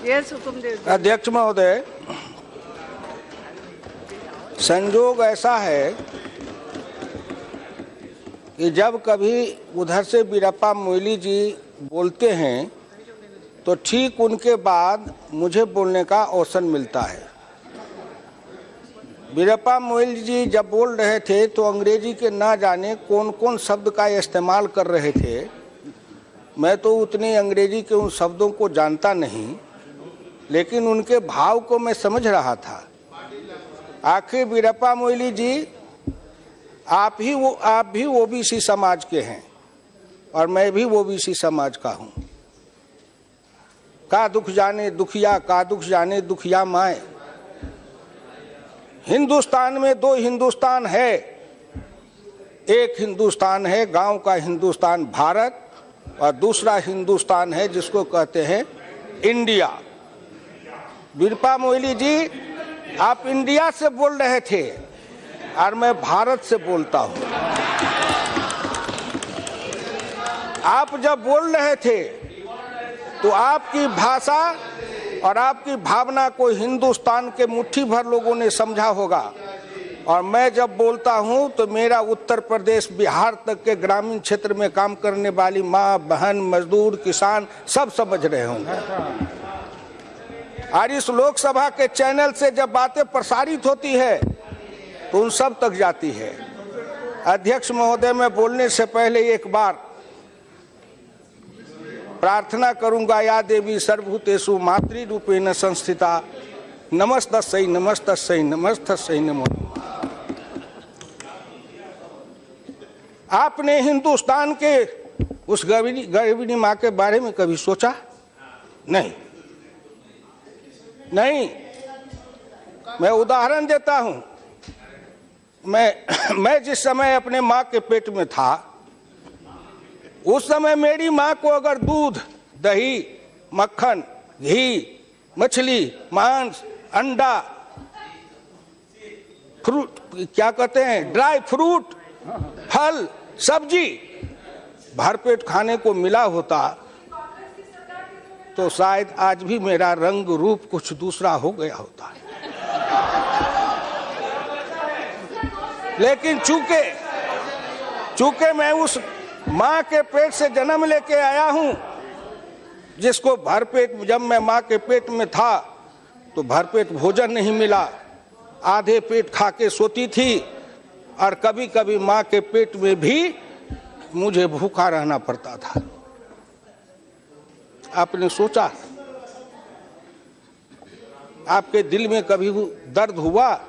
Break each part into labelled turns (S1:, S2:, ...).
S1: अध्यक्ष महोदय, संजोग ऐसा है कि जब कभी उधर से वीरप्पा मोइली जी बोलते हैं तो ठीक उनके बाद मुझे बोलने का अवसर मिलता है। वीरप्पा मोइली जी जब बोल रहे थे तो अंग्रेजी के ना जाने कौन कौन शब्द का इस्तेमाल कर रहे थे। मैं तो उतनी अंग्रेजी के उन शब्दों को जानता नहीं, लेकिन उनके भाव को मैं समझ रहा था। आखिर वीरप्पा मोइली जी, आप भी ओबीसी समाज के हैं और मैं भी ओबीसी समाज का हूं। का दुख जाने दुखिया, का दुख जाने दुखिया माए। हिंदुस्तान में दो हिंदुस्तान है। एक हिंदुस्तान है गांव का हिंदुस्तान भारत, और दूसरा हिंदुस्तान है जिसको कहते हैं इंडिया। वीरप्पा मोइली जी, आप इंडिया से बोल रहे थे और मैं भारत से बोलता हूं। आप जब बोल रहे थे तो आपकी भाषा और आपकी भावना को हिंदुस्तान के मुट्ठी भर लोगों ने समझा होगा, और मैं जब बोलता हूं तो मेरा उत्तर प्रदेश बिहार तक के ग्रामीण क्षेत्र में काम करने वाली माँ बहन मजदूर किसान सब समझ रहे होंगे। और इस लोकसभा के चैनल से जब बातें प्रसारित होती है तो उन सब तक जाती है। अध्यक्ष महोदय, मैं बोलने से पहले एक बार प्रार्थना करूंगा, या देवी सर्वभूतेषु मातृरूपेण संस्थिता नमस्तस्यै नमस्तस्यै नमस्तस्यै नमो। आपने हिंदुस्तान के उस गर्भिणी माँ के बारे में कभी सोचा? नहीं। मैं उदाहरण देता हूं। मैं जिस समय अपने माँ के पेट में था, उस समय मेरी माँ को अगर दूध, दही, मक्खन, घी, मछली, मांस, अंडा, फ्रूट, क्या कहते हैं, ड्राई फ्रूट, फल, सब्जी भरपेट खाने को मिला होता तो शायद आज भी मेरा रंग रूप कुछ दूसरा हो गया होता। लेकिन चूंकि मैं उस माँ के पेट से जन्म लेके आया हूं, जिसको भरपेट, जब मैं माँ के पेट में था तो भरपेट भोजन नहीं मिला, आधे पेट खा के सोती थी, और कभी कभी माँ के पेट में भी मुझे भूखा रहना पड़ता था। आपने सोचा, आपके दिल में कभी दर्द हुआ?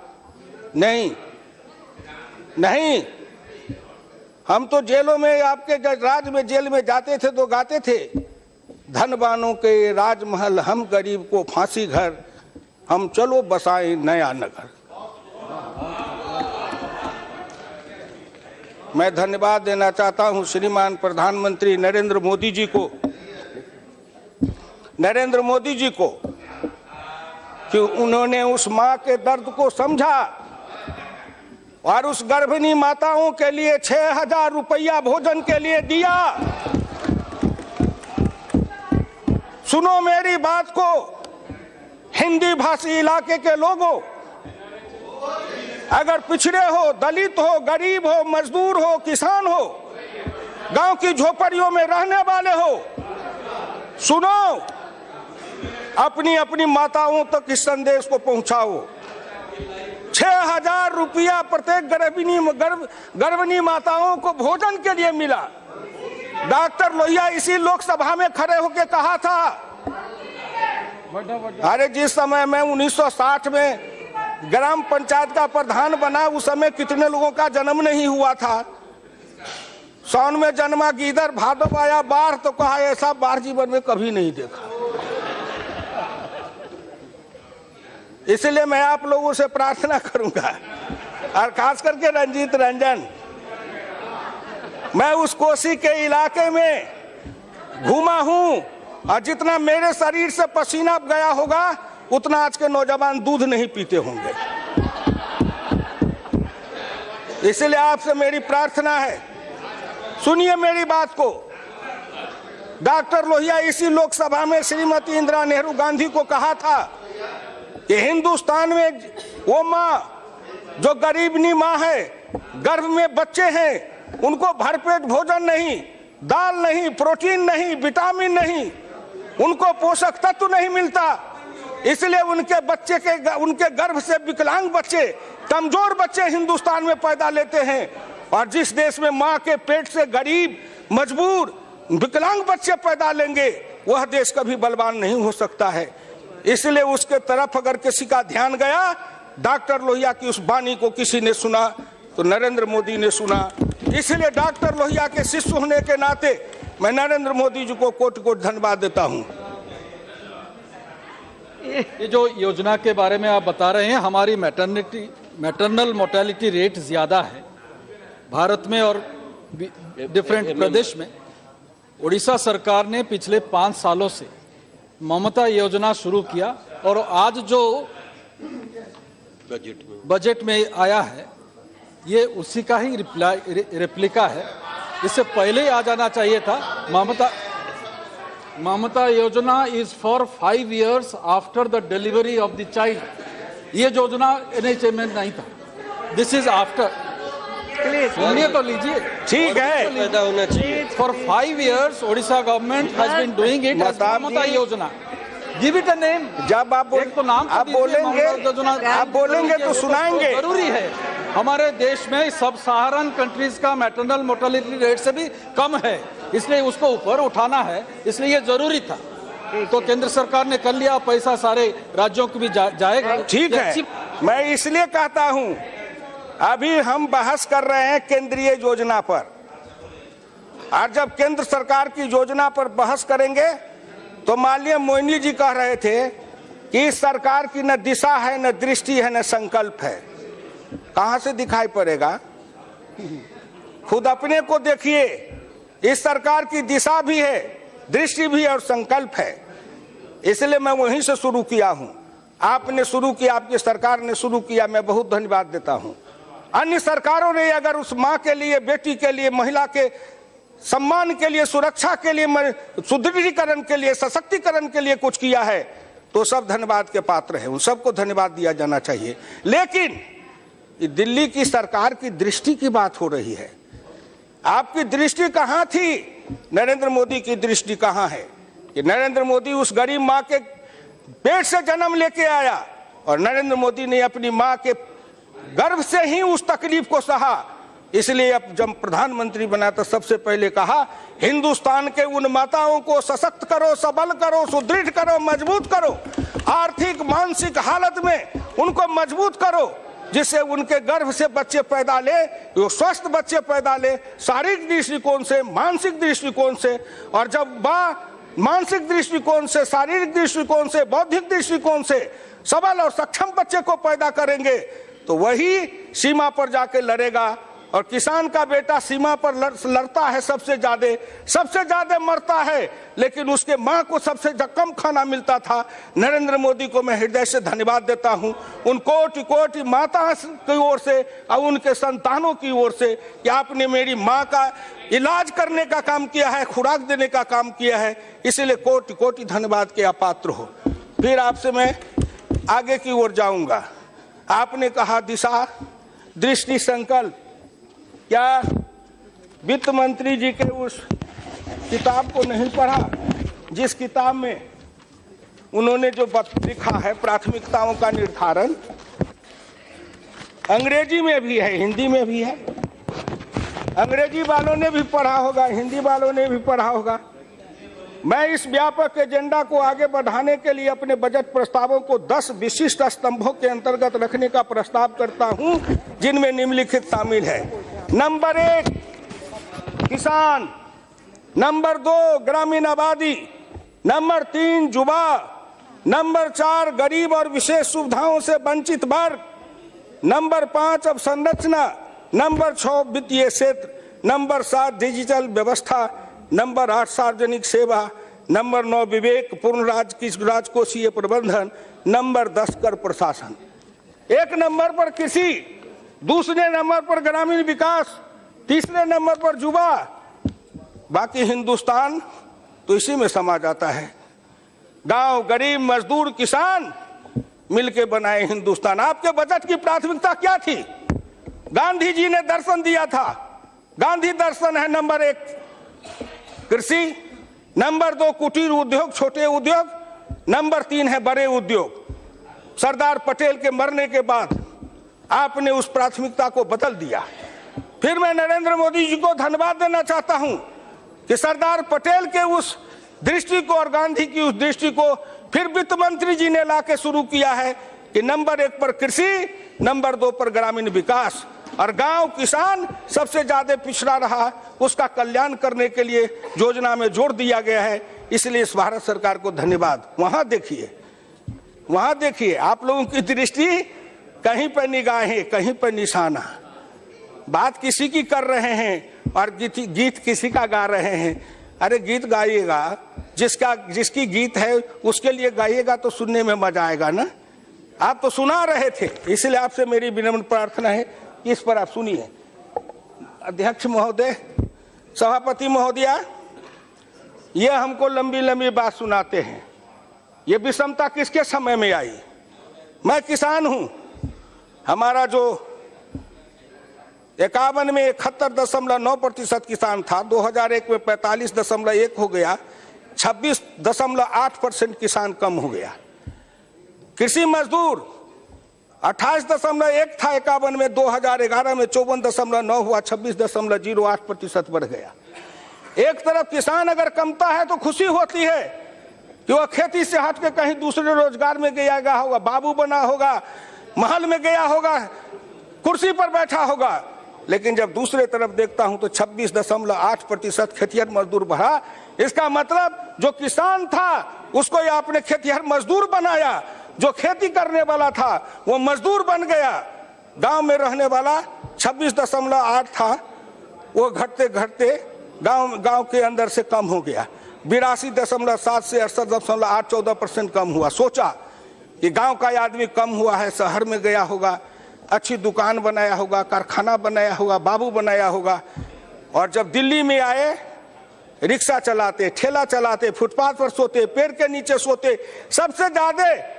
S1: नहीं। हम तो जेलों में, आपके राज में जेल में जाते थे तो गाते थे, धनवानों के राजमहल हम गरीब को फांसी घर, हम चलो बसाएं नया नगर। मैं धन्यवाद देना चाहता हूं श्रीमान प्रधानमंत्री नरेंद्र मोदी जी को कि उन्होंने उस मां के दर्द को समझा और उस गर्भिणी माताओं के लिए 6,000 रुपया भोजन के लिए दिया। सुनो मेरी बात को, हिंदी भाषी इलाके के लोगों, अगर पिछड़े हो, दलित हो, गरीब हो, मजदूर हो, किसान हो, गांव की झोपड़ियों में रहने वाले हो, सुनो, अपनी अपनी माताओं तक इस संदेश को पहुंचाओ। 6,000 रुपया प्रत्येक गर्भिणी माताओं को भोजन के लिए मिला। डॉक्टर लोहिया इसी लोकसभा में खड़े होकर कहा था, अरे जिस समय मैं 1960 में ग्राम पंचायत का प्रधान बना, उस समय कितने लोगों का जन्म नहीं हुआ था। सावन में जन्मा गीदड़, भादव आया बाढ़, तो कहा ऐसा बाढ़ जीवन में कभी नहीं देखा। इसलिए मैं आप लोगों से प्रार्थना करूंगा, और खास करके रंजीत रंजन, मैं उस कोसी के इलाके में घूमा हूं, और जितना मेरे शरीर से पसीना गया होगा उतना आज के नौजवान दूध नहीं पीते होंगे। इसलिए आपसे मेरी प्रार्थना है, सुनिए मेरी बात को। डॉक्टर लोहिया इसी लोकसभा में श्रीमती इंदिरा नेहरू गांधी को कहा था कि हिंदुस्तान में वो माँ जो गरीबनी माँ है, गर्भ में बच्चे हैं, उनको भरपेट भोजन नहीं, दाल नहीं, प्रोटीन नहीं, विटामिन नहीं, उनको पोषक तत्व नहीं मिलता, इसलिए उनके गर्भ से विकलांग बच्चे, कमजोर बच्चे हिंदुस्तान में पैदा लेते हैं। और जिस देश में माँ के पेट से गरीब, मजबूर, विकलांग बच्चे पैदा लेंगे, वह देश कभी बलवान नहीं हो सकता है। इसलिए उसके तरफ अगर किसी का ध्यान गया, डॉक्टर लोहिया की उस वाणी को किसी ने सुना तो नरेंद्र मोदी ने सुना। इसलिए डॉक्टर लोहिया के शिष्य होने के नाते मैं नरेंद्र मोदी जी को कोटि कोटि धन्यवाद देता हूं।
S2: ये जो योजना के बारे में आप बता रहे हैं, हमारी मैटरनल मोर्टेलिटी रेट ज्यादा है भारत में और डिफरेंट प्रदेश में। उड़ीसा सरकार ने पिछले 5 सालों से ममता योजना शुरू किया और आज जो बजट में आया है ये उसी का ही रेप्लिका है। इससे पहले आ जाना चाहिए था। ममता योजना is for 5 years after the delivery of the child. ये योजना NHM में नहीं था, दिस इज आफ्टर। सुनिए तो लीजिए,
S1: ठीक है,
S3: पैदा होना चाहिए।
S2: For 5 years Odisha government has been doing it as Mamata योजना। Give it a name.
S1: जब आप बोलेंगे तो सुनाएंगे।
S2: जरूरी है, हमारे देश में सब सहारन कंट्रीज का मैटरनल मोर्टेलिटी रेट से भी कम है, इसलिए उसको ऊपर उठाना है, इसलिए ये जरूरी था। तो केंद्र सरकार ने कर लिया, पैसा सारे राज्यों को भी जाएगा।
S1: ठीक है, मैं इसलिए कहता हूं, अभी हम बहस कर रहे हैं केंद्रीय योजना पर, और जब केंद्र सरकार की योजना पर बहस करेंगे तो माननीय मोइनी जी कह रहे थे कि इस सरकार की न दिशा है, न दृष्टि है, न संकल्प है। कहां से दिखाई पड़ेगा? खुद अपने को देखिए, इस सरकार की दिशा भी है, दृष्टि भी है और संकल्प है। इसलिए मैं वहीं से शुरू किया हूं। आपने शुरू किया, आपकी सरकार ने शुरू किया, मैं बहुत धन्यवाद देता हूं। अन्य सरकारों ने अगर उस माँ के लिए, बेटी के लिए, महिला के सम्मान के लिए, सुरक्षा के लिए, सुदृढ़ीकरण के लिए, सशक्तिकरण के लिए कुछ किया है तो सब धन्यवाद के पात्र हैं, उन सबको धन्यवाद दिया जाना चाहिए। लेकिन दिल्ली की सरकार की दृष्टि की बात हो रही है। आपकी दृष्टि कहां थी? नरेंद्र मोदी की दृष्टि कहां है? कि नरेंद्र मोदी उस गरीब माँ के पेट से जन्म लेके आया और नरेंद्र मोदी ने अपनी माँ के गर्भ से ही उस तकलीफ को सहा। इसलिए अब जब प्रधानमंत्री बना तो सबसे पहले कहा, हिंदुस्तान के उन माताओं को सशक्त करो, सबल करो, सुदृढ़ करो, मजबूत करो, आर्थिक मानसिक हालत में उनको मजबूत करो, जिससे उनके गर्भ से बच्चे पैदा ले, वो स्वस्थ बच्चे पैदा ले, शारीरिक दृष्टिकोण से, मानसिक दृष्टिकोण से। और जब मानसिक दृष्टिकोण से, शारीरिक दृष्टिकोण से, बौद्धिक दृष्टिकोण से सबल और सक्षम बच्चे को पैदा करेंगे तो वही सीमा पर जाके लड़ेगा। और किसान का बेटा सीमा पर लड़ता है, सबसे ज्यादा मरता है, लेकिन उसके माँ को सबसे कम खाना मिलता था। नरेंद्र मोदी को मैं हृदय से धन्यवाद देता हूं, उन कोटि कोटि माता की ओर से और उनके संतानों की ओर से, कि आपने मेरी माँ का इलाज करने का काम किया है, खुराक देने का काम किया है। इसलिए कोटि कोटि धन्यवाद के आप पात्र हो। फिर आपसे मैं आगे की ओर जाऊंगा। आपने कहा दिशा, दृष्टि, संकल्प। क्या वित्त मंत्री जी के उस किताब को नहीं पढ़ा जिस किताब में उन्होंने जो लिखा है प्राथमिकताओं का निर्धारण? अंग्रेजी में भी है, हिंदी में भी है। अंग्रेजी वालों ने भी पढ़ा होगा, हिंदी वालों ने भी पढ़ा होगा। मैं इस व्यापक एजेंडा को आगे बढ़ाने के लिए अपने बजट प्रस्तावों को 10 विशिष्ट स्तंभों के अंतर्गत रखने का प्रस्ताव करता हूं, जिनमें निम्नलिखित शामिल है। नंबर 1 किसान, नंबर 2 ग्रामीण आबादी, नंबर 3 युवा, नंबर 4 गरीब और विशेष सुविधाओं से वंचित वर्ग, नंबर 5 अवसंरचना, नंबर 6 वित्तीय क्षेत्र, नंबर 7 डिजिटल व्यवस्था, नंबर 8 सार्वजनिक सेवा, नंबर 9 विवेक पूर्ण राजकोषीय प्रबंधन, नंबर 10 कर प्रशासन। 1 नंबर पर कृषि, दूसरे नंबर पर ग्रामीण विकास, तीसरे नंबर पर युवा। बाकी हिंदुस्तान तो इसी में समा जाता है। गांव, गरीब, मजदूर, किसान मिलके बनाए हिंदुस्तान। आपके बजट की प्राथमिकता क्या थी? गांधी जी ने दर्शन दिया था। गांधी दर्शन है नंबर 1 कृषि, नंबर 2 कुटीर उद्योग, छोटे उद्योग, नंबर 3 है बड़े उद्योग। सरदार पटेल के मरने के बाद आपने उस प्राथमिकता को बदल दिया। फिर मैं नरेंद्र मोदी जी को धन्यवाद देना चाहता हूं कि सरदार पटेल के उस दृष्टि को और गांधी की उस दृष्टि को फिर वित्त मंत्री जी ने लाके शुरू किया है कि नंबर 1 पर कृषि, नंबर 2 पर ग्रामीण विकास, और गांव, किसान सबसे ज्यादा पिछड़ा रहा, उसका कल्याण करने के लिए योजना में जोड़ दिया गया है। इसलिए इस भारत सरकार को धन्यवाद। वहां देखिए आप लोगों की दृष्टि कहीं पर निगाहें, कहीं पर निशाना। बात किसी की कर रहे हैं और गीत किसी का गा रहे हैं। अरे गीत गाइएगा, जिसकी गीत है उसके लिए गाइएगा तो सुनने में मजा आएगा ना। आप तो सुना रहे थे, इसलिए आपसे मेरी विनम्र प्रार्थना है कि इस पर आप सुनिए। अध्यक्ष महोदय, सभापति महोदया, ये हमको लंबी लंबी बात सुनाते हैं। ये विषमता किसके समय में आई? मैं किसान हूं। हमारा जो 51 में 71.9% किसान था, 2001 में 45.1 हो गया, 26.8% किसान कम हो गया। कृषि मजदूर 28.1 था 51 में, 2011 में 54.9 हुआ, 26.08% बढ़ गया। एक तरफ किसान अगर कमता है तो खुशी होती है कि वह खेती से हट के कहीं दूसरे रोजगार में गया होगा, बाबू बना होगा, महल में गया होगा, कुर्सी पर बैठा होगा। लेकिन जब दूसरे तरफ देखता हूं तो 26.8% खेतिहर मजदूर बढ़ा। इसका मतलब जो किसान था उसको ये आपने खेतिहर मजदूर बनाया, जो खेती करने वाला था वो मजदूर बन गया। गांव में रहने वाला 26.8 था, वो घटते घटते गांव के अंदर से कम हो गया। 82.7 से 68.8, 14% कम हुआ। सोचा कि गांव का आदमी कम हुआ है, शहर में गया होगा, अच्छी दुकान बनाया होगा, कारखाना बनाया होगा, बाबू बनाया होगा। और जब दिल्ली में आए, रिक्शा चलाते, ठेला चलाते, फुटपाथ पर सोते, पेड़ के नीचे सोते। सबसे ज्यादा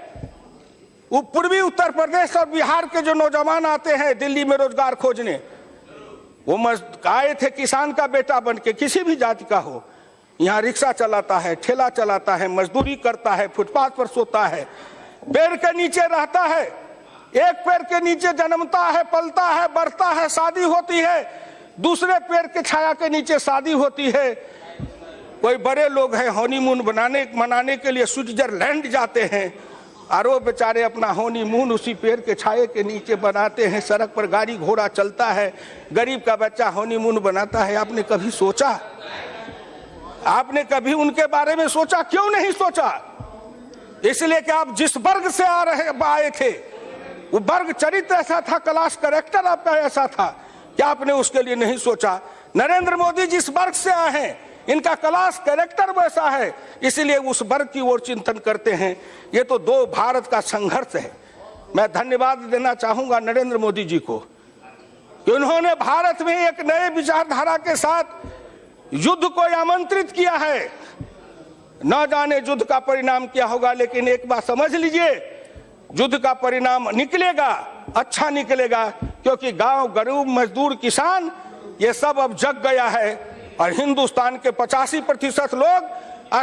S1: पूर्वी उत्तर प्रदेश और बिहार के जो नौजवान आते हैं दिल्ली में रोजगार खोजने, वो आए थे किसान का बेटा बन के, किसी भी जाति का हो। यहाँ रिक्शा चलाता है, ठेला चलाता है, मजदूरी करता है, फुटपाथ पर सोता है, पेड़ के नीचे रहता है। एक पेड़ के नीचे जन्मता है, पलता है, बढ़ता है, शादी होती है, दूसरे पेड़ के छाया के नीचे शादी होती है। कोई बड़े लोग हैं हनीमून मनाने के लिए स्विट्जरलैंड जाते हैं, और वो बेचारे अपना हनीमून उसी पेड़ के छाये के नीचे बनाते हैं। सड़क पर गाड़ी घोड़ा चलता है, गरीब का बच्चा हनीमून बनाता है। आपने कभी सोचा? आपने कभी उनके बारे में सोचा? क्यों नहीं सोचा? इसलिए कि आप जिस वर्ग से आए थे वो वर्ग चरित्र ऐसा था, क्लास कैरेक्टर आपका ऐसा था कि आपने उसके लिए नहीं सोचा। नरेंद्र मोदी जिस वर्ग से आए हैं, इनका क्लास कैरेक्टर वैसा है, इसलिए उस वर्ग की ओर चिंतन करते हैं। ये तो दो भारत का संघर्ष है। मैं धन्यवाद देना चाहूंगा नरेंद्र मोदी जी को कि उन्होंने भारत में एक नए विचारधारा के साथ युद्ध को आमंत्रित किया है। न जाने युद्ध का परिणाम क्या होगा, लेकिन एक बात समझ लीजिए, युद्ध का परिणाम निकलेगा, अच्छा निकलेगा, क्योंकि गांव, गरीब, मजदूर, किसान ये सब अब जग गया है। और हिंदुस्तान के 85% लोग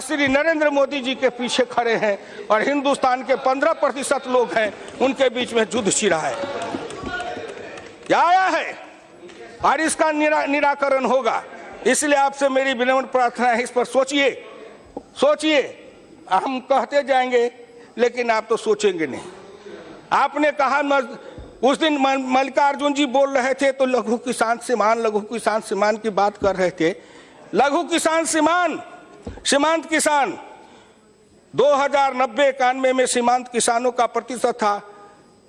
S1: श्री नरेंद्र मोदी जी के पीछे खड़े हैं, और हिंदुस्तान के 15% लोग हैं, उनके बीच में युद्ध छिड़ा है। क्या आया है और इसका निराकरण होगा। इसलिए आपसे मेरी विनम्र प्रार्थना है, इस पर सोचिए। हम कहते जाएंगे लेकिन आप तो सोचेंगे नहीं। आपने कहा उस दिन मल्लिकार्जुन जी बोल रहे थे तो लघु किसान सीमान की बात कर रहे थे। लघु किसान सीमांत किसान 2090-91 में सीमांत किसानों का प्रतिशत था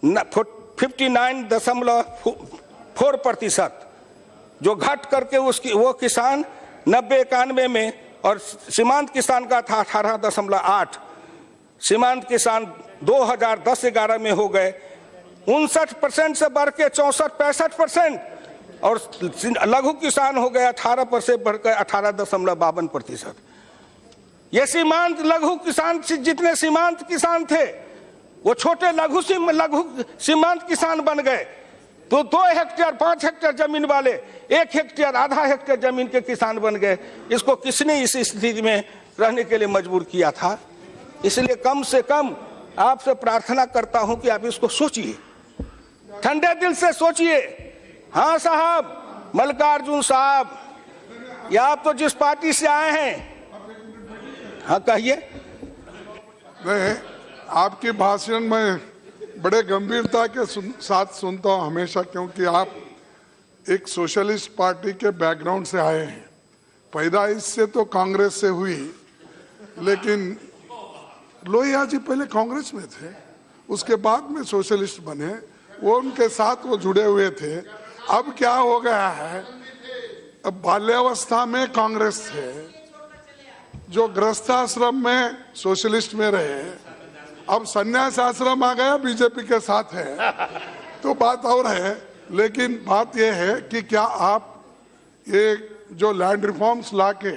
S1: 59.4%, जो घट करके वो किसान 90-91 में, और सीमांत किसान का था 18.8। सीमांत किसान 2010-11 में हो गए 59% से बढ़ के 64-65%, और लघु किसान हो गया 18% बढ़कर 18.52%। ये सीमांत लघु किसान जितने सीमांत किसान थे वो छोटे लघु सीमांत किसान बन गए। तो 2 हेक्टेयर 5 हेक्टेयर जमीन वाले 1 हेक्टेयर आधा हेक्टेयर जमीन के किसान बन गए। इसको किसने इस स्थिति में रहने के लिए मजबूर किया था? इसलिए कम से कम आपसे प्रार्थना करता हूं कि आप इसको सोचिए, ठंडे दिल से सोचिए। हाँ साहब, मल्लिकार्जुन साहब, या आप तो जिस पार्टी से आए हैं, हाँ कहिए।
S3: मैं आपकी भाषण में बड़े गंभीरता के साथ सुनता हूँ हमेशा, क्योंकि आप एक सोशलिस्ट पार्टी के बैकग्राउंड से आए हैं। पैदाइश से तो कांग्रेस से हुई, लेकिन लोहिया जी पहले कांग्रेस में थे, उसके बाद में सोशलिस्ट बने, वो उनके साथ वो जुड़े हुए थे। अब क्या हो गया है, अब बाल्यावस्था में कांग्रेस थे, जो गृहस्थाश्रम में सोशलिस्ट में रहे, अब संन्यास आश्रम आ गया बीजेपी के साथ है, तो बात और है। लेकिन बात यह है कि क्या आप ये जो लैंड रिफॉर्म्स लाके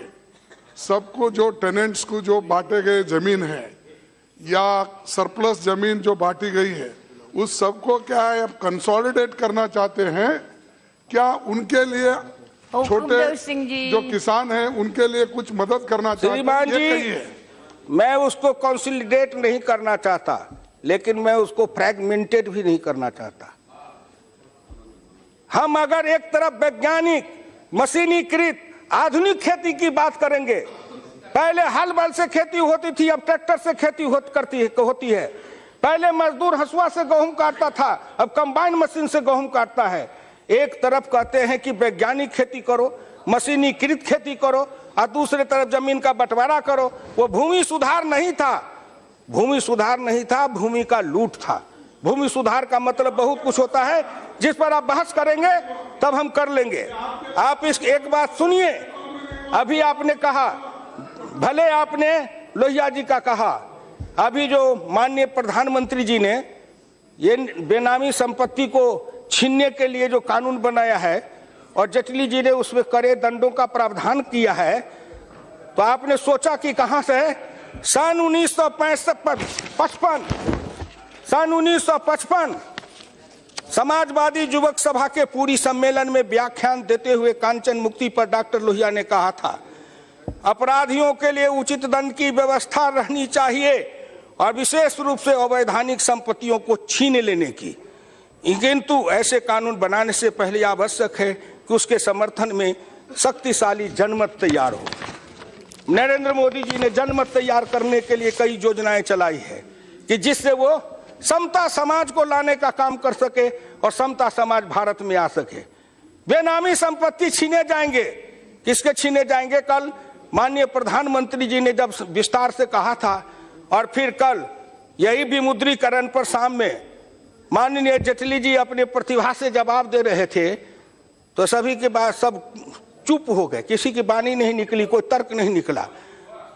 S3: सबको, जो टेनेंट्स को जो बांटे गए जमीन है या सरप्लस जमीन जो बांटी गई है, उस सबको क्या है अब कंसोलिडेट करना चाहते हैं? क्या उनके लिए छोटे जो किसान हैं उनके लिए कुछ मदद करना चाहते हैं?
S1: श्रीमान जी, मैं उसको कंसोलिडेट नहीं करना चाहता, लेकिन मैं उसको फ्रैगमेंटेड भी नहीं करना चाहता। हम अगर एक तरफ वैज्ञानिक मशीनीकृत आधुनिक खेती की बात करेंगे, पहले हल बल से खेती होती थी, अब ट्रैक्टर से खेती होती है। पहले मजदूर हंसुआ से गेहूं काटता था, अब कंबाइन मशीन से गेहूं काटता है। एक तरफ कहते हैं कि वैज्ञानिक खेती करो, मशीनीकृत खेती करो, और दूसरे तरफ जमीन का बंटवारा करो। वो भूमि सुधार नहीं था, भूमि सुधार नहीं था, भूमि का लूट था। भूमि सुधार का मतलब बहुत कुछ होता है, जिस पर आप बहस करेंगे तब हम कर लेंगे। आप इस एक बात सुनिए, अभी आपने कहा, भले आपने लोहिया जी का कहा, अभी जो माननीय प्रधानमंत्री जी ने ये बेनामी संपत्ति को छीनने के लिए जो कानून बनाया है और जेटली जी ने उसमें कड़े दंडों का प्रावधान किया है, तो आपने सोचा कि कहां से सन 1955 समाजवादी युवक सभा के पूरी सम्मेलन में व्याख्यान देते हुए कांचन मुक्ति पर डॉक्टर लोहिया ने कहा था, अपराधियों के लिए उचित दंड की व्यवस्था रहनी चाहिए और विशेष रूप से अवैधानिक संपत्तियों को छीन लेने की। किंतु ऐसे कानून बनाने से पहले आवश्यक है कि उसके समर्थन में शक्तिशाली जनमत तैयार हो। नरेंद्र मोदी जी ने जनमत तैयार करने के लिए कई योजनाएं चलाई है कि जिससे वो समता समाज को लाने का काम कर सके और समता समाज भारत में आ सके। बेनामी संपत्ति छीने जाएंगे, किसके छीने जाएंगे? कल माननीय प्रधानमंत्री जी ने जब विस्तार से कहा था, और फिर कल यही विमुद्रीकरण पर शाम में माननीय जेटली जी अपने प्रतिभा से जवाब दे रहे थे, तो सभी के बाद सब चुप हो गए, किसी की वाणी नहीं निकली, कोई तर्क नहीं निकला।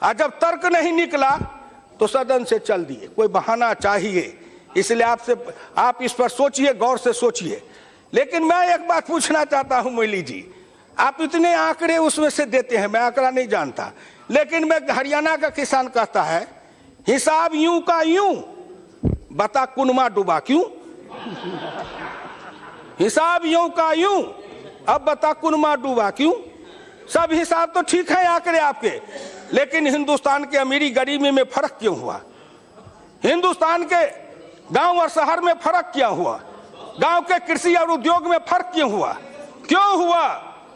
S1: और जब तर्क नहीं निकला तो सदन से चल दिए। कोई बहाना चाहिए, इसलिए आप इस पर सोचिए, गौर से सोचिए। लेकिन मैं एक बात पूछना चाहता हूं मोदी जी, आप इतने आंकड़े उसमें से देते हैं, मैं आंकड़ा नहीं जानता, लेकिन मैं हरियाणा का किसान कहता है हिसाब यूं का यूं, बता कुनमा डूबा क्यों? हिसाब यूं का यूं, अब बता कुनमा डूबा क्यों? सब हिसाब तो ठीक है आंकड़े आपके, लेकिन हिंदुस्तान के अमीरी गरीबी में फर्क क्यों हुआ? हिंदुस्तान के गांव और शहर में फर्क क्या हुआ? गांव के कृषि और उद्योग में फर्क क्यों हुआ? क्यों हुआ?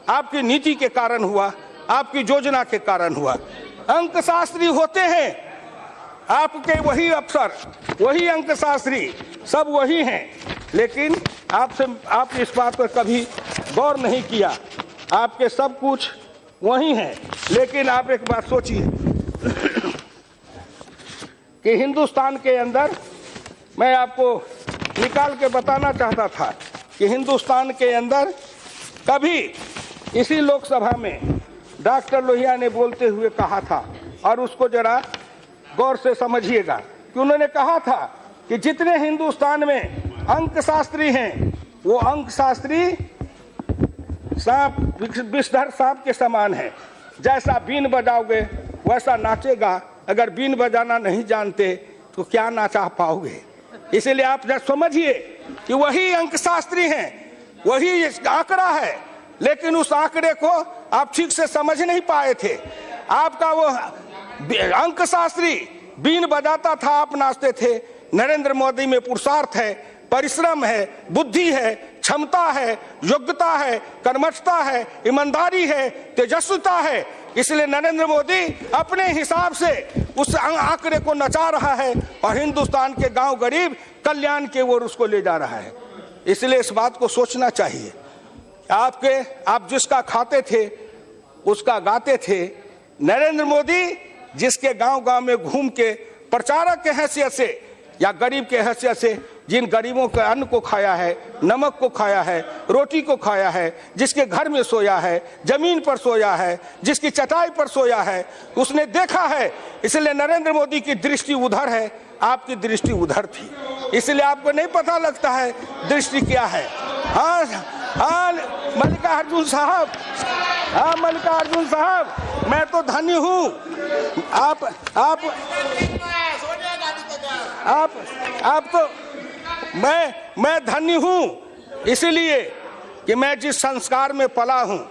S1: आपकी नीति के कारण हुआ, आपकी योजना के कारण हुआ। अंकशास्त्री होते हैं आपके, वही अफसर, वही अंकशास्त्री, सब वही हैं, लेकिन आप इस बात पर कभी गौर नहीं किया। आपके सब कुछ वही हैं, लेकिन आप एक बात सोचिए कि हिंदुस्तान के अंदर, मैं आपको निकाल के बताना चाहता था कि हिंदुस्तान के अंदर कभी इसी लोकसभा में डॉक्टर लोहिया ने बोलते हुए कहा था, और उसको जरा गौर से समझिएगा कि उन्होंने कहा था कि जितने हिंदुस्तान में अंकशास्त्री हैं, वो अंकशास्त्री सांप, विषधर सांप के समान है। जैसा बीन बजाओगे वैसा नाचेगा। अगर बीन बजाना नहीं जानते तो क्या नाचा पाओगे। इसलिए आप समझिए कि वही अंकशास्त्री हैं, वही आंकड़ा है, लेकिन उस आंकड़े को आप ठीक से समझ नहीं पाए थे। आपका वो अंकशास्त्री बीन बजाता था, आप नाचते थे। नरेंद्र मोदी में पुरुषार्थ है, परिश्रम है, बुद्धि है, क्षमता है, योग्यता है, कर्मठता है, ईमानदारी है, तेजस्विता है। इसलिए नरेंद्र मोदी अपने हिसाब से उस आंकड़े को नचा रहा है और हिंदुस्तान के गांव गरीब कल्याण की ओर उसको ले जा रहा है। इसलिए इस बात को सोचना चाहिए। आप जिसका खाते थे उसका गाते थे। नरेंद्र मोदी जिसके गांव गांव में घूम के प्रचारक के हैसियत से या गरीब के हैसियत से जिन गरीबों के अन्न को खाया है, नमक को खाया है, रोटी को खाया है, जिसके घर में सोया है, जमीन पर सोया है, जिसकी चटाई पर सोया है, उसने देखा है। इसलिए नरेंद्र मोदी की दृष्टि उधर है, आपकी दृष्टि उधर थी। इसलिए आपको नहीं पता लगता है दृष्टि क्या है। हाँ मल्लिकार्जुन साहब, हाँ मल्लिकार्जुन साहब, मैं तो धन्य हूँ। आप तो मैं धन्य हूँ इसलिए कि मैं जिस संस्कार में पला हूँ,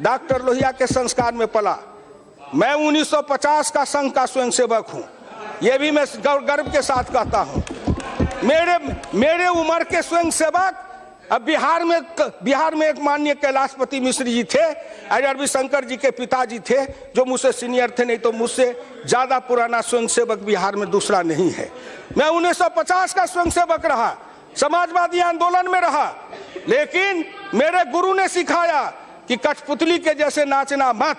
S1: डॉक्टर लोहिया के संस्कार में पला। मैं 1950 का संघ का स्वयंसेवक हूँ, ये भी मैं गर्व के साथ कहता हूँ। मेरे उम्र के स्वयंसेवक अब बिहार में एक माननीय कैलाशपति मिश्र जी थे, रवि शंकर जी के पिताजी थे, जो मुझसे सीनियर थे, नहीं तो मुझसे ज्यादा पुराना स्वयंसेवक बिहार में दूसरा नहीं है। मैं 1950 का स्वयंसेवक रहा, समाजवादी आंदोलन में रहा, लेकिन मेरे गुरु ने सिखाया कि कठपुतली के जैसे नाचना मत।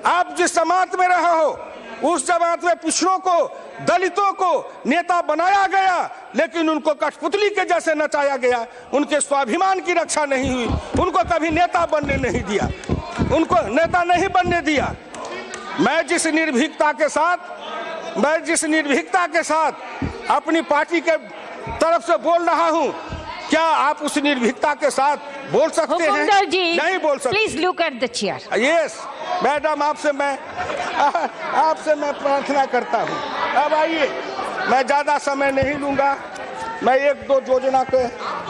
S1: आप जिस जमात में रहे हो उस जमात में पिछड़ों को, दलितों को नेता बनाया गया, लेकिन उनको कठपुतली के जैसे नचाया गया। उनके स्वाभिमान की रक्षा नहीं हुई, उनको कभी नेता बनने नहीं दिया, उनको नेता नहीं बनने दिया। मैं जिस निर्भीकता के साथ अपनी पार्टी के तरफ से बोल रहा हूं, क्या आप उस निर्भीकता के साथ बोल सकते हैं? नहीं बोल सकते।
S4: Please look at the chair.
S1: Yes madam, आपसे मैं प्रार्थना करता हूं। अब आइए, मैं ज्यादा समय नहीं लूंगा। मैं एक दो योजना के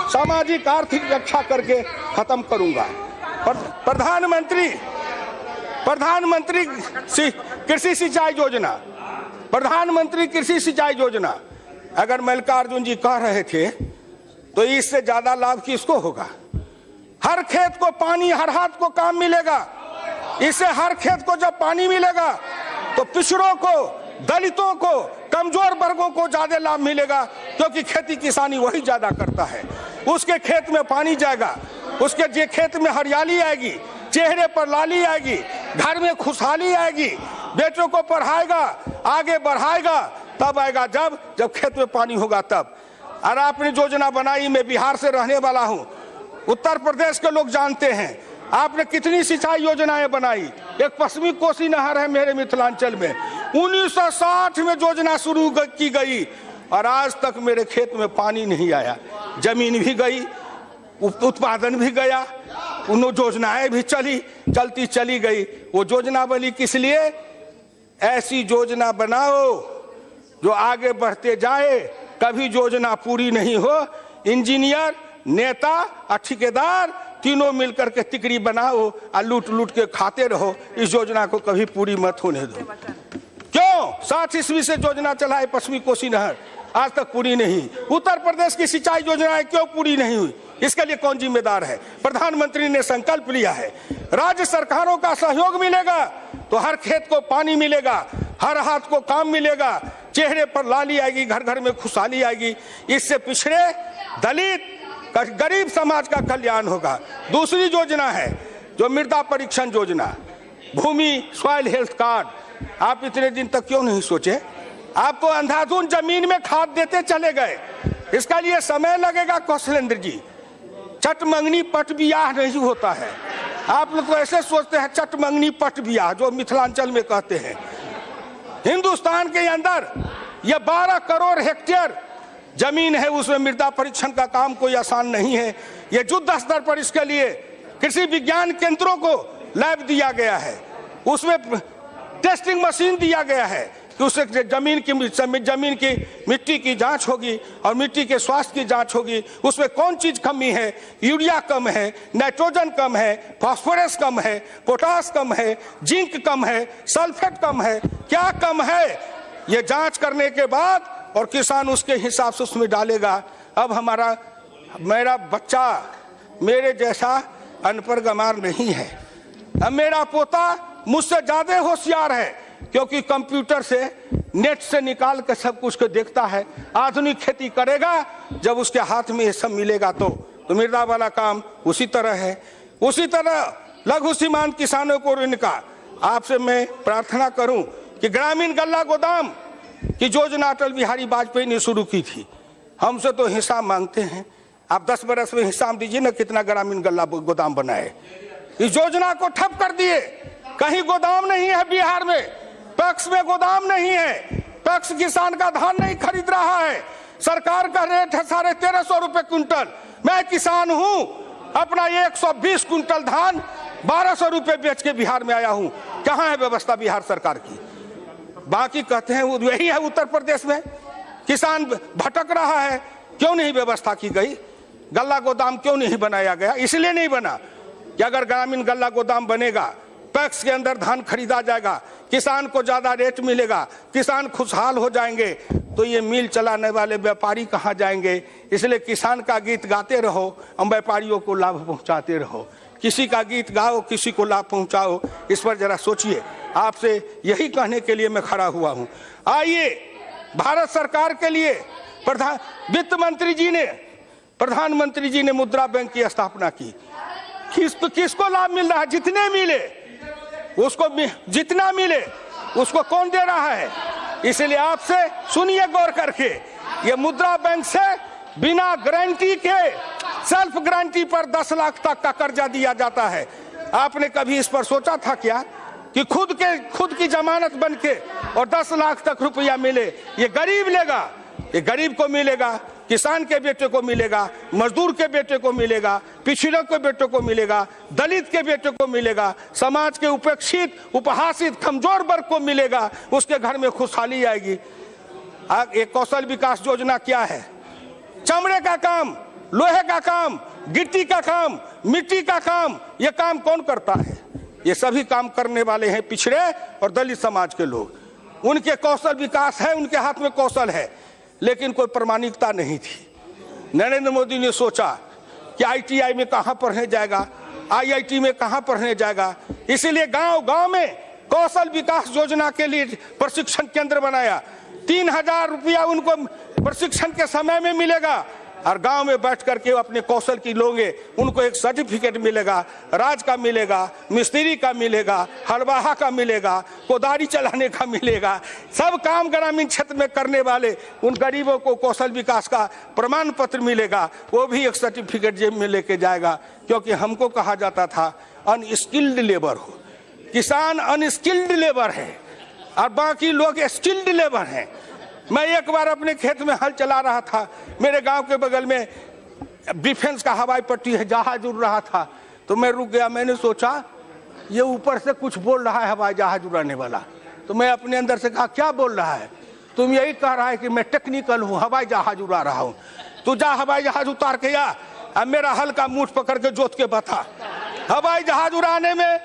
S1: सामाजिक आर्थिक रक्षा करके खत्म करूंगा। प्रधानमंत्री कृषि सिंचाई योजना, प्रधानमंत्री कृषि सिंचाई योजना, अगर मल्लिकार्जुन जी कह रहे थे तो इससे ज्यादा लाभ किसको होगा? हर खेत को पानी, हर हाथ को काम मिलेगा। इससे हर खेत को जब पानी मिलेगा तो पिछड़ों को, दलितों को, कमजोर वर्गों को ज्यादा लाभ मिलेगा, क्योंकि खेती किसानी वही ज्यादा करता है। उसके खेत में पानी जाएगा, उसके खेत में हरियाली आएगी, चेहरे पर लाली आएगी, घर में खुशहाली आएगी, बेटों को पढ़ाएगा, आगे बढ़ाएगा। तब आएगा जब खेत में पानी होगा तब। और आपने योजना बनाई, मैं बिहार से रहने वाला हूं, उत्तर प्रदेश के लोग जानते हैं आपने कितनी सिंचाई योजनाएं बनाई। एक पश्चिमी कोसी नहर है मेरे मिथिलांचल में, 1960 में योजना शुरू की गई और आज तक मेरे खेत में पानी नहीं आया। जमीन भी गई, उत्पादन भी गया, उन योजनाएं भी चलती चली गई। वो योजना बनी किस लिए? ऐसी योजना बनाओ जो आगे बढ़ते जाए, कभी योजना पूरी नहीं हो। इंजीनियर, नेता और ठेकेदार तीनों मिलकर के तिकड़ी बनाओ और लूट के खाते रहो। इस योजना को कभी पूरी मत होने दो। क्यों 60 ईस्वी से योजना चला है पश्चिमी कोसी नहर, आज तक पूरी नहीं। उत्तर प्रदेश की सिंचाई योजनाएं क्यों पूरी नहीं हुई? इसके लिए कौन जिम्मेदार है? प्रधानमंत्री ने संकल्प लिया है, राज्य सरकारों का सहयोग मिलेगा तो हर खेत को पानी मिलेगा, हर हाथ को काम मिलेगा, चेहरे पर लाली आएगी, घर घर में खुशहाली आएगी। इससे पिछड़े, दलित, गरीब समाज का कल्याण होगा। दूसरी योजना है जो मृदा परीक्षण योजना, भूमि सॉइल हेल्थ कार्ड। आप इतने दिन तक क्यों नहीं सोचे? आप तो अंधाधुन जमीन में खाद देते चले गए। इसका लिए समय लगेगा कौशलेंद्र जी। चट मंगनी पट बियाह नहीं होता है। आप लोग तो ऐसे सोचते हैं चट मंगनी पट बियाह, जो मिथिलांचल में कहते हैं। हिंदुस्तान के अंदर ये 12 करोड़ हेक्टेयर जमीन है, उसमें मृदा परीक्षण का काम कोई आसान नहीं है। ये युद्ध स्तर पर इसके लिए कृषि विज्ञान केंद्रों को लैब दिया गया है। उसमें टेस्टिंग मशीन दिया गया है कि उससे जमीन की मिट्टी की जांच होगी और मिट्टी के स्वास्थ्य की जांच होगी, उसमें कौन चीज कमी है, यूरिया कम है, नाइट्रोजन कम है, फास्फोरस कम है, पोटास कम है, जिंक कम है, सल्फेट कम है, क्या कम है, ये जांच करने के बाद और किसान उसके हिसाब से उसमें डालेगा। अब मेरा बच्चा मेरे जैसा अनपढ़ गंवार नहीं है, अब मेरा पोता मुझसे ज्यादा होशियार है, क्योंकि कंप्यूटर से नेट से निकाल के सब कुछ को देखता है। आधुनिक खेती करेगा जब उसके हाथ में ये सब मिलेगा तो मृदा वाला काम उसी तरह है। उसी तरह लघु सीमांत किसानों को ऋण का आपसे मैं प्रार्थना करूं कि ग्रामीण गल्ला गोदाम की योजना अटल बिहारी वाजपेयी ने शुरू की थी, हमसे तो हिसाब मांगते हैं। आप 10 बरस में हिसाब दीजिए ना कितना ग्रामीण गल्ला गोदाम बनाए। इस योजना को ठप कर दिए, कहीं गोदाम नहीं है बिहार में, पैक्स में गोदाम नहीं है, पैक्स किसान का धान नहीं खरीद रहा है, सरकार का रेट है 1350 रुपए क्विंटल। मैं किसान हूं, अपना 120 क्विंटल धान 1200 रुपए बेच के बिहार में आया हूं। कहां है व्यवस्था बिहार सरकार की? बाकी कहते हैं वो यही है उत्तर प्रदेश में, किसान भटक रहा है। क्यों नहीं व्यवस्था की गई? गल्ला गोदाम क्यों नहीं बनाया गया? इसलिए नहीं बना कि अगर ग्रामीण गल्ला गोदाम बनेगा, पैक्स के अंदर धान खरीदा जाएगा, किसान को ज्यादा रेट मिलेगा, किसान खुशहाल हो जाएंगे, तो ये मिल चलाने वाले व्यापारी कहाँ जाएंगे? इसलिए किसान का गीत गाते रहो और व्यापारियों को लाभ पहुंचाते रहो। किसी का गीत गाओ, किसी को लाभ पहुंचाओ, इस पर जरा सोचिए। आपसे यही कहने के लिए मैं खड़ा हुआ हूं। आइए, भारत सरकार के लिए वित्त मंत्री जी ने, प्रधानमंत्री जी ने मुद्रा बैंक की स्थापना की। किसको लाभ मिल रहा है? जितने मिले उसको, जितना मिले उसको कौन दे रहा है? इसलिए आपसे सुनिए गौर करके, ये मुद्रा बैंक से बिना गारंटी के सेल्फ गारंटी पर 10 लाख तक का कर्जा दिया जाता है। आपने कभी इस पर सोचा था क्या कि खुद की जमानत बन के और 10 लाख तक रुपया मिले? ये गरीब लेगा, ये गरीब को मिलेगा, किसान के बेटे को मिलेगा, मजदूर के बेटे को मिलेगा, पिछड़ों के बेटे को मिलेगा, दलित के बेटे को मिलेगा, समाज के उपेक्षित, उपहासित, कमजोर वर्ग को मिलेगा। उसके घर में खुशहाली आएगी। एक कौशल विकास योजना क्या है? चमड़े का काम, लोहे का काम, गिट्टी का काम, मिट्टी का काम, ये काम कौन करता है? ये सभी काम करने वाले हैं पिछड़े और दलित समाज के लोग। उनके कौशल विकास है, उनके हाथ में कौशल है, लेकिन कोई प्रामाणिकता नहीं थी। नरेंद्र मोदी ने सोचा कि ITI में कहां पढ़ने जाएगा, IIT में कहां पढ़ने जाएगा, इसीलिए गांव-गांव में कौशल विकास योजना के लिए प्रशिक्षण केंद्र बनाया। 3000 रुपया उनको प्रशिक्षण के समय में मिलेगा और गांव में बैठ करके अपने कौशल की लोगे, उनको एक सर्टिफिकेट मिलेगा, राज का मिलेगा, मिस्त्री का मिलेगा, हलवाहा का मिलेगा, कोदारी चलाने का मिलेगा। सब काम ग्रामीण क्षेत्र में करने वाले उन गरीबों को कौशल विकास का प्रमाण पत्र मिलेगा, वो भी एक सर्टिफिकेट जेब में लेके जाएगा। क्योंकि हमको कहा जाता था अनस्किल्ड लेबर हो, किसान अनस्किल्ड लेबर है और बाकी लोग स्किल्ड लेबर हैं। मैं एक बार अपने खेत में हल चला रहा था, मेरे गांव के बगल में डिफेंस का हवाई पट्टी है, जहाज उड़ रहा था, तो मैं रुक गया। मैंने सोचा ये ऊपर से कुछ बोल रहा है हवाई जहाज उड़ाने वाला, तो मैं अपने अंदर से कहा क्या बोल रहा है? तुम यही कह रहा है कि मैं टेक्निकल हूँ, हवाई जहाज उड़ा रहा हूँ। तू जा हवाई जहाज उतार के आ, अब मेरा हल का मूठ पकड़ के जोत के बता। हवाई जहाज उड़ाने में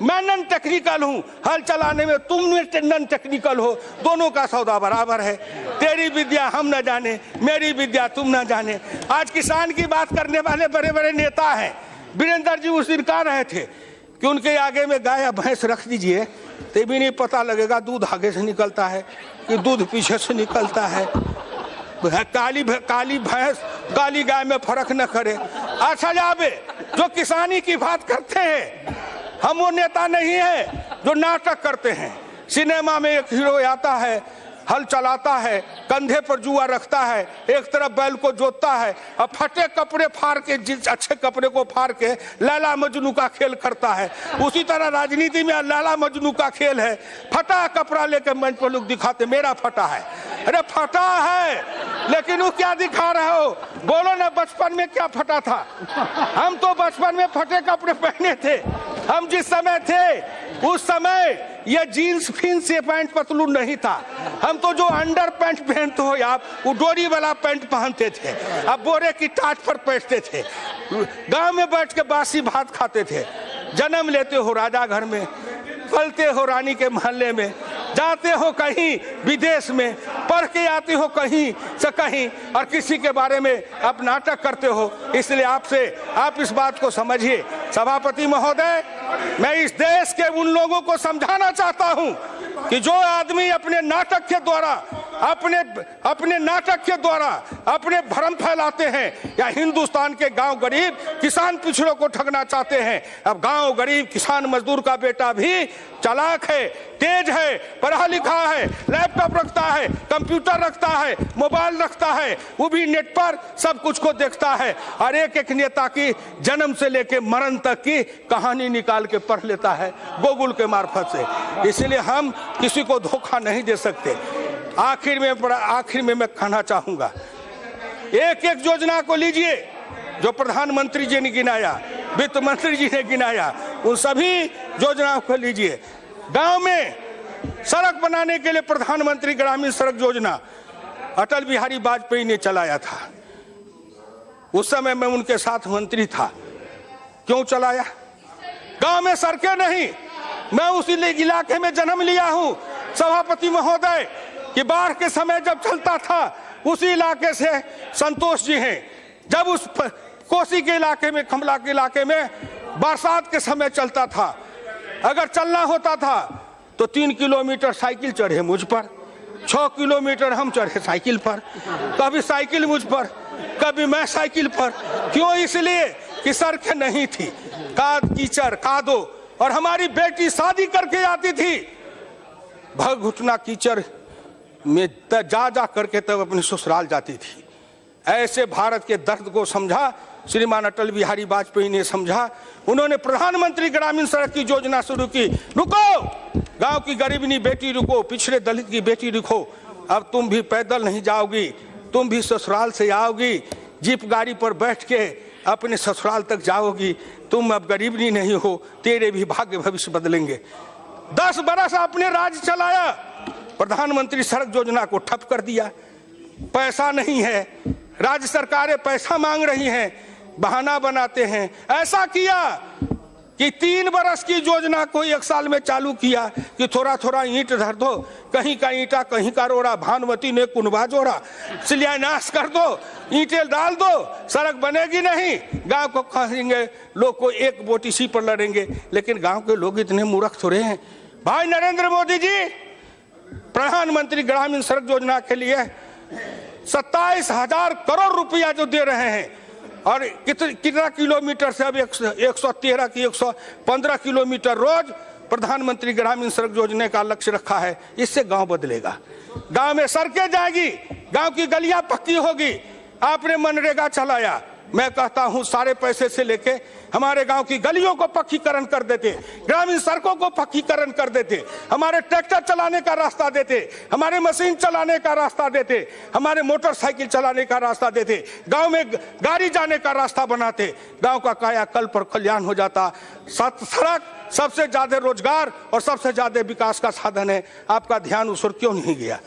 S1: मैं नॉन टेक्निकल हूँ, हल चलाने में तुम नॉन टेक्निकल हो, दोनों का सौदा बराबर है। तेरी विद्या हम न जाने, मेरी विद्या तुम न जाने। आज किसान की बात करने वाले बड़े बड़े नेता हैं। वीरेंद्र जी उस दिन कह रहे थे कि उनके आगे में गाय या भैंस रख दीजिए तो भी नहीं पता लगेगा दूध आगे से निकलता है कि दूध पीछे से निकलता है। काली भैंस काली गाय में फर्क न करे। अच्छा जाबे जो किसानी की बात करते हैं, हम वो नेता नहीं है जो नाटक करते हैं। सिनेमा में एक हीरो आता है, हल चलाता है, कंधे पर जुआ रखता है, एक तरफ बैल को जोतता है और फटे कपड़े फाड़ के, जिस अच्छे कपड़े को फाड़ के लैला मजनू का खेल करता है। उसी तरह राजनीति में लैला मजनू का खेल है। फटा कपड़ा लेकर मंच पर लोग दिखाते मेरा फटा है। अरे फटा है, लेकिन वो क्या दिखा रहे हो? बोलो ना, बचपन में क्या फटा था? हम तो बचपन में फटे कपड़े पहने थे। हम जिस समय थे उस समय ये जीन्स फिन्स ये पैंट पतलून नहीं था। हम तो जो अंडर पैंट पहनते हो आप, वो डोरी वाला पैंट पहनते थे, अब बोरे की टाट पर बैठते थे, गांव में बैठ के बासी भात खाते थे। जन्म लेते हो राजा घर में, पलते हो रानी के महल्ले में, जाते हो कहीं विदेश में, पढ़ के आते हो कहीं से कहीं, और किसी के बारे में आप नाटक करते हो। इसलिए आप इस बात को समझिए। सभापति महोदय, मैं इस देश के उन लोगों को समझाना चाहता हूं कि जो आदमी अपने नाटक के द्वारा अपने भ्रम फैलाते हैं या हिंदुस्तान के गांव गरीब किसान पिछड़ों को ठगना चाहते हैं। अब गांव गरीब किसान मजदूर का बेटा भी चालाक है, तेज है, पढ़ा लिखा है, लैपटॉप रखता है, कंप्यूटर रखता है, मोबाइल रखता है, वो भी नेट पर सब कुछ को देखता है और एक एक नेता की जन्म से लेके मरण तक की कहानी निकाल के पढ़ लेता है गूगल के मार्फत से। इसलिए हम किसी को धोखा नहीं दे सकते। आखिर में मैं कहना चाहूंगा, एक एक योजना को लीजिए जो प्रधानमंत्री जी ने गिनाया, वित्त मंत्री जी ने गिनाया, उन सभी योजनाओं को लीजिए। गांव में सड़क बनाने के लिए प्रधानमंत्री ग्रामीण सड़क योजना अटल बिहारी वाजपेयी ने चलाया था। उस समय मैं उनके साथ मंत्री था। क्यों चलाया? गांव में सड़कें नहीं। मैं उसी इलाके में जन्म लिया हूं सभापति महोदय कि बाढ़ के समय जब चलता था उसी इलाके से संतोष जी हैं। जब उस कोसी के इलाके में, कमला के इलाके में बरसात के समय चलता था, अगर चलना होता था तो 3 किलोमीटर साइकिल चढ़े मुझ पर, 6 किलोमीटर हम चढ़े साइकिल पर, कभी साइकिल मुझ पर, कभी मैं साइकिल पर। क्यों? इसलिए कि सड़कें नहीं थी, कीचड़ कादो, और हमारी बेटी शादी करके आती थी भग घुटना कीचड़ में जा करके तब अपने ससुराल जाती थी। ऐसे भारत के दर्द को समझा श्रीमान अटल बिहारी वाजपेयी ने, समझा। उन्होंने प्रधानमंत्री ग्रामीण सड़क की योजना शुरू की। रुको, गांव की गरीबनी बेटी रुको, पिछड़े दलित की बेटी रुको, अब तुम भी पैदल नहीं जाओगी, तुम भी ससुराल से आओगी, जीप गाड़ी पर बैठ के अपने ससुराल तक जाओगी, तुम अब गरीबनी नहीं हो, तेरे भी भाग्य भविष्य बदलेंगे। 10 बरस अपने राज्य चलाया, प्रधानमंत्री सड़क योजना को ठप कर दिया। पैसा नहीं है, राज्य सरकारें पैसा मांग रही हैं, बहाना बनाते हैं। ऐसा किया कि 3 बरस की योजना को 1 साल में चालू किया कि थोड़ा थोड़ा ईंट धर दो, कहीं का ईंटा कहीं का रोड़ा, भानुमती ने कुनबा जोड़ा, शिलान्यास कर दो, ईंटें डाल दो, सड़क बनेगी नहीं। गांव को कहेंगे, लोग को एक वोट इसी पर लड़ेंगे, लेकिन गांव के लोग इतने मूर्ख थोड़े हैं। भाई नरेंद्र मोदी जी प्रधानमंत्री ग्रामीण सड़क योजना के लिए 27,000 करोड़ रुपया जो दे रहे हैं, और कितना किलोमीटर से अब 113 की 115 किलोमीटर रोज प्रधानमंत्री ग्रामीण सड़क योजना का लक्ष्य रखा है। इससे गांव बदलेगा, गांव में सड़कें जाएगी, गांव की गलियां पक्की होगी। आपने मनरेगा चलाया, मैं कहता हूं सारे पैसे से लेके हमारे गांव की गलियों को पक्कीकरण कर देते, ग्रामीण सड़कों को पक्कीकरण कर देते, हमारे ट्रैक्टर चलाने का रास्ता देते, हमारे मशीन चलाने का रास्ता देते, हमारे मोटरसाइकिल चलाने का रास्ता देते, गांव में गाड़ी जाने का रास्ता बनाते, गांव का कायाकल्प पर कल्याण हो जाता। सड़क सबसे ज्यादा रोजगार और सबसे ज्यादा विकास का साधन है। आपका ध्यान उस ओर क्यों नहीं गया?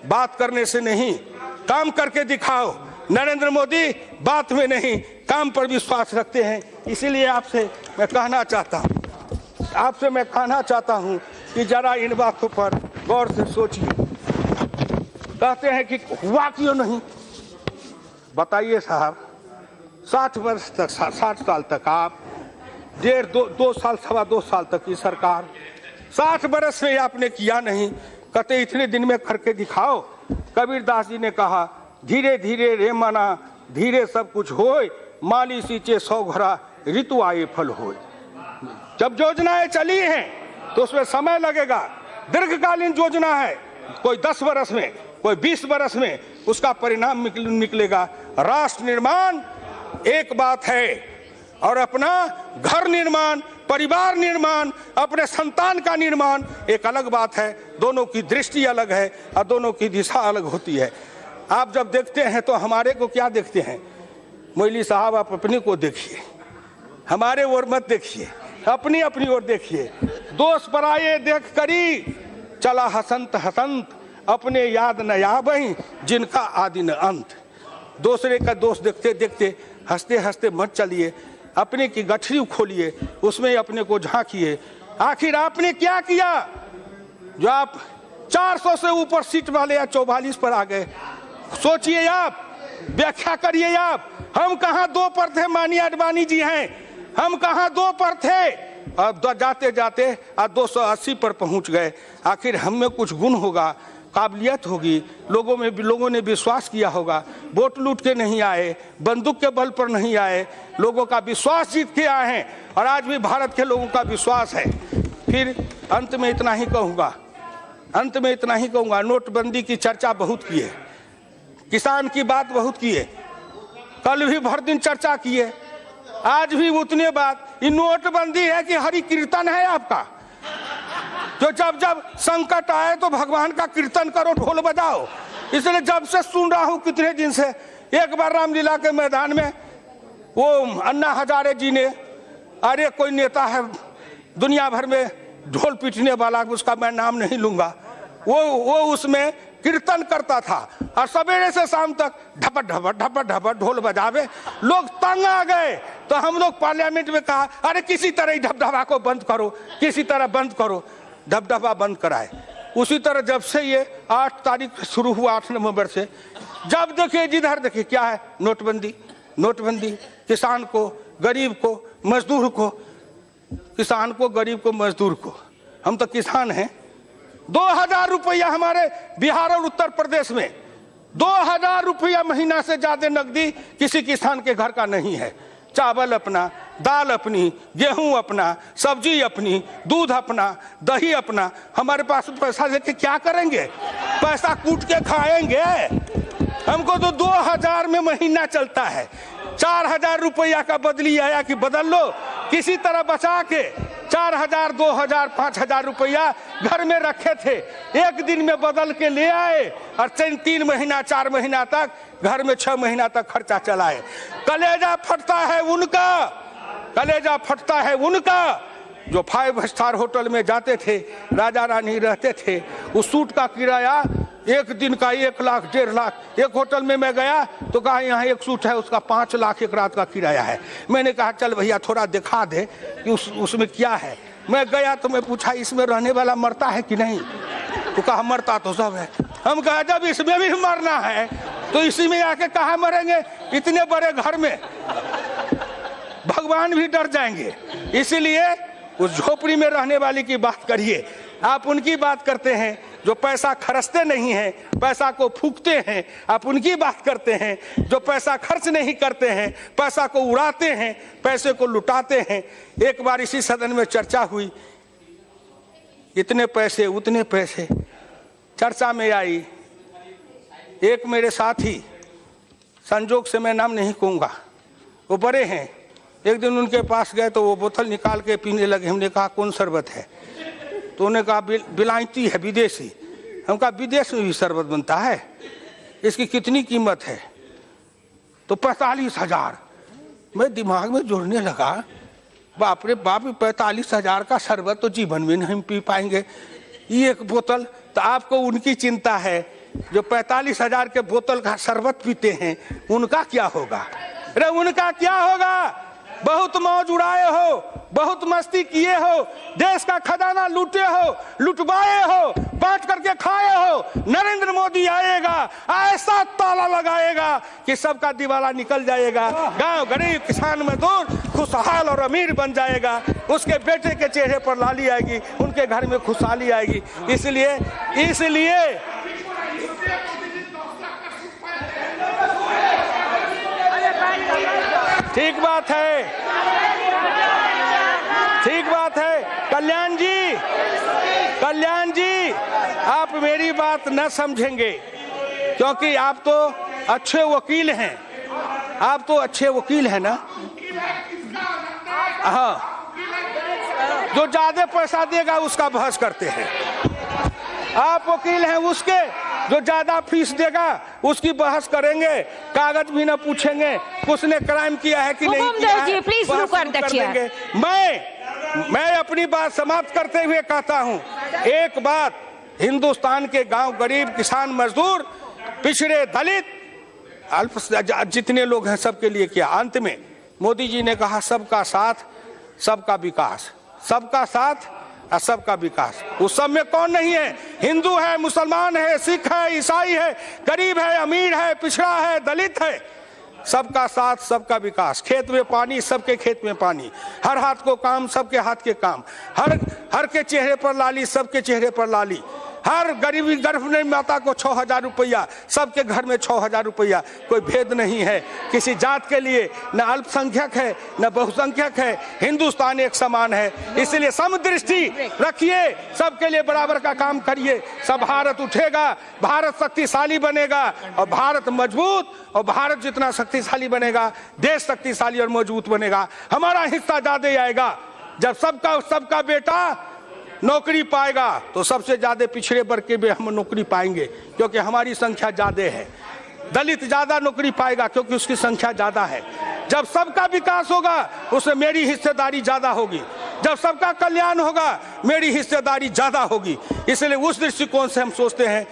S1: बात करने से नहीं, काम करके दिखाओ। नरेंद्र मोदी बात में नहीं, काम पर विश्वास रखते हैं। इसीलिए आपसे मैं कहना चाहता हूं कि जरा इन बातों पर गौर से सोचिए। कहते हैं कि हुआ क्यों नहीं? बताइए साहब, 60 वर्ष तक, 60 साल तक आप, 2 साल, 2.25 साल तक की सरकार, 60 वर्ष में आपने किया नहीं। कहते इतने दिन में करके दिखाओ। कबीरदास जी ने कहा, धीरे धीरे रे मना धीरे सब कुछ होए, माली सींचे 100 घड़ा ऋतु आए फल होए। जब योजनाएं चली हैं तो उसमें समय लगेगा, दीर्घकालीन योजना है, कोई 10 वर्ष में, कोई 20 वर्ष में उसका परिणाम निकलेगा। राष्ट्र निर्माण एक बात है और अपना घर निर्माण, परिवार निर्माण, अपने संतान का निर्माण एक अलग बात है। दोनों की दृष्टि अलग है और दोनों की दिशा अलग होती है। आप जब देखते हैं तो हमारे को क्या देखते हैं? मोइली साहब, आप अपने को देखिए, हमारे ओर मत देखिए। अपनी अपनी ओर देखिए। दोष पराये देख करी चला हसंत हसंत, अपने याद न आबहि जिनका आदि न अंत। दूसरे का दोष देखते देखते हंसते हंसते मत चलिए, अपने की गठरी खोलिए, उसमें अपने को झांकिए। आखिर आपने क्या किया जो आप 400 से ऊपर सीट वाले या 44 पर आ गए? सोचिए आप, व्याख्या करिए आप। हम कहाँ 2 पर थे? माननीय आडवाणी जी हैं, हम कहाँ 2 पर थे? अब जाते जाते 280 पर पहुंच गए। आखिर हम में कुछ गुण होगा, काबिलियत होगी, लोगों ने विश्वास किया होगा। वोट लूट के नहीं आए, बंदूक के बल पर नहीं आए, लोगों का विश्वास जीत के आए हैं और आज भी भारत के लोगों का विश्वास है। फिर अंत में इतना ही कहूँगा, नोटबंदी की चर्चा बहुत की है, किसान की बात बहुत की है, कल भी भर दिन चर्चा की है, आज भी उतने बात। ये नोटबंदी है कि हरि कीर्तन है आपका? जो जब जब संकट आए तो भगवान का कीर्तन करो, ढोल बजाओ। इसलिए जब से सुन रहा हूं कितने दिन से, एक बार रामलीला के मैदान में वो अन्ना हजारे जी ने, अरे कोई नेता है दुनिया भर में ढोल पीटने वाला, उसका मैं नाम नहीं लूंगा, वो उसमें कीर्तन करता था और सवेरे से शाम तक ढपट ढपट ढपट ढपट ढोल बजावे, लोग तंग आ गए। तो हम लोग पार्लियामेंट में कहा, अरे किसी तरह ढपढपा को बंद करो, किसी तरह बंद करो, ढपढपा बंद कराए। उसी तरह जब से ये 8 तारीख शुरू हुआ, 8 नवंबर से, जब देखिए जिधर देखिए क्या है, नोटबंदी। किसान को, गरीब को, मजदूर को, किसान को, गरीब को, मजदूर को, हम तो किसान हैं। 2000 रुपया हमारे बिहार और उत्तर प्रदेश में 2000 रुपया महीना से ज्यादा नकदी किसी किसान के घर का नहीं है। चावल अपना, दाल अपनी, गेहूं अपना, सब्जी अपनी, दूध अपना, दही अपना। हमारे पास पैसा लेके क्या करेंगे? पैसा कूट के खाएंगे। हमको तो 2000 में महीना चलता है। 4000 रुपया का बदली आया कि बदल लो, किसी तरह बचा के 4000, 2000, 5000 रुपया घर में रखे थे, एक दिन में बदल के ले आए और 3 महीना 4 महीना तक घर में 6 महीना तक खर्चा चलाए। कलेजा फटता है उनका जो 5 स्टार होटल में जाते थे, राजा रानी रहते थे। उस सूट का किराया एक दिन का 1 लाख 1.5 लाख। एक होटल में मैं गया तो कहा यहाँ एक सूट है, उसका 5 लाख एक रात का किराया है। मैंने कहा चल भैया थोड़ा दिखा दे कि उसमें क्या है। मैं गया तो मैं पूछा इसमें रहने वाला मरता है कि नहीं? तो कहा मरता तो सब है। हम कहा जब इसमें भी मरना है तो इसी में आके कहाँ मरेंगे? इतने बड़े घर में भगवान भी डर जाएंगे। इसीलिए उस झोपड़ी में रहने वाली की बात करिए। आप उनकी बात करते हैं जो पैसा खर्चते नहीं हैं, पैसा को फूकते हैं। आप उनकी बात करते हैं जो पैसा खर्च नहीं करते हैं, पैसा को उड़ाते हैं, पैसे को लुटाते हैं। एक बार इसी सदन में चर्चा हुई, इतने पैसे उतने पैसे चर्चा में आई। एक मेरे साथी, संजोग से मैं नाम नहीं कहूँगा, वो बड़े हैं, एक दिन उनके पास गए तो वो बोतल निकाल के पीने लगे। हमने कहा कौन शरबत है? तो उन्होंने कहा बिलायती है, विदेशी। हम कहा विदेश में भी शरबत बनता है, इसकी कितनी कीमत है? तो 45,000। मैं दिमाग में जोड़ने लगा, बाप रे बाप, 45,000 का शरबत तो जीवन में नहीं पी पाएंगे, ये एक बोतल। तो आपको उनकी चिंता है जो 45,000 के बोतल का शरबत पीते हैं, उनका क्या होगा? अरे उनका क्या होगा? बहुत मौज उड़ाए हो, बहुत मस्ती किए हो, देश का खजाना लूटे हो, लुटवाए हो, बांट करके खाए हो। नरेंद्र मोदी आएगा, ऐसा ताला लगाएगा कि सबका दिवाला निकल जाएगा। गांव गरीब किसान मजदूर खुशहाल और अमीर बन जाएगा। उसके बेटे के चेहरे पर लाली आएगी, उनके घर में खुशहाली आएगी। इसलिए ठीक बात है कल्याण जी, आप मेरी बात न समझेंगे क्योंकि आप तो अच्छे वकील हैं, ना? हाँ, जो ज्यादा पैसा देगा उसका बहस करते हैं। आप वकील हैं उसके, जो ज्यादा फीस देगा उसकी बहस करेंगे, कागज भी न पूछेंगे उसने क्राइम किया है कि नहीं किया है, बहस कर देंगे। मैं अपनी बात समाप्त करते हुए कहता हूं, एक बात हिंदुस्तान के गांव, गरीब, किसान, मजदूर, पिछड़े, दलित, अल्प जितने लोग हैं सबके लिए किया। अंत में मोदी जी ने कहा सबका साथ सबका विकास, सबका साथ और सबका विकास। उस सब में कौन नहीं है? हिंदू है, मुसलमान है, सिख है, ईसाई है, गरीब है, अमीर है, पिछड़ा है, दलित है। सबका साथ सबका विकास। खेत में पानी, सबके खेत में पानी। हर हाथ को काम, सबके हाथ के काम। हर के चेहरे पर लाली, सबके चेहरे पर लाली। हर गरीबी गर्भवती माता को 6,000 रुपया, सबके घर में 6,000 रुपया। कोई भेद नहीं है किसी जात के लिए, न अल्पसंख्यक है न बहुसंख्यक है। हिंदुस्तान एक समान है, इसलिए समदृष्टि रखिए, सबके लिए बराबर का काम करिए। सब भारत उठेगा, भारत शक्तिशाली बनेगा, और भारत मजबूत, और भारत जितना शक्तिशाली बनेगा, देश शक्तिशाली और मजबूत बनेगा। हमारा हिस्सा ज्यादा आएगा। जब सबका बेटा नौकरी पाएगा तो सबसे ज्यादा पिछड़े वर्ग के भी हम नौकरी पाएंगे, क्योंकि हमारी संख्या ज्यादा है। दलित ज्यादा नौकरी पाएगा क्योंकि उसकी संख्या ज्यादा है। जब सबका विकास होगा उसमें मेरी हिस्सेदारी ज्यादा होगी। जब सबका कल्याण होगा मेरी हिस्सेदारी ज्यादा होगी। इसलिए उस दृष्टिकोण से हम सोचते हैं।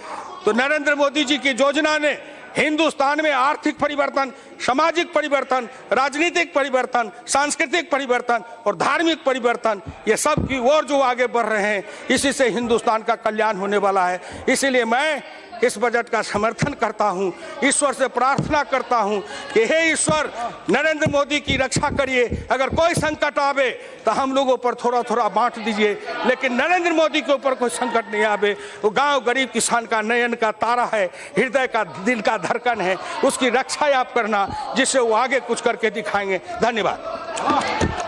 S1: तो नरेंद्र मोदी जी की योजना ने हिंदुस्तान में आर्थिक परिवर्तन, सामाजिक परिवर्तन, राजनीतिक परिवर्तन, सांस्कृतिक परिवर्तन और धार्मिक परिवर्तन, ये सब की ओर जो आगे बढ़ रहे हैं, इसी से हिंदुस्तान का कल्याण होने वाला है। इसीलिए मैं इस बजट का समर्थन करता हूं, ईश्वर से प्रार्थना करता हूं कि हे ईश्वर, नरेंद्र मोदी की रक्षा करिए। अगर कोई संकट आवे तो हम लोगों पर थोड़ा थोड़ा बांट दीजिए, लेकिन नरेंद्र मोदी के ऊपर कोई संकट नहीं आवे। वो गांव गरीब किसान का नयन का तारा है, हृदय का, दिल का धड़कन है। उसकी रक्षा आप करना, जिससे वो आगे कुछ करके दिखाएंगे। धन्यवाद।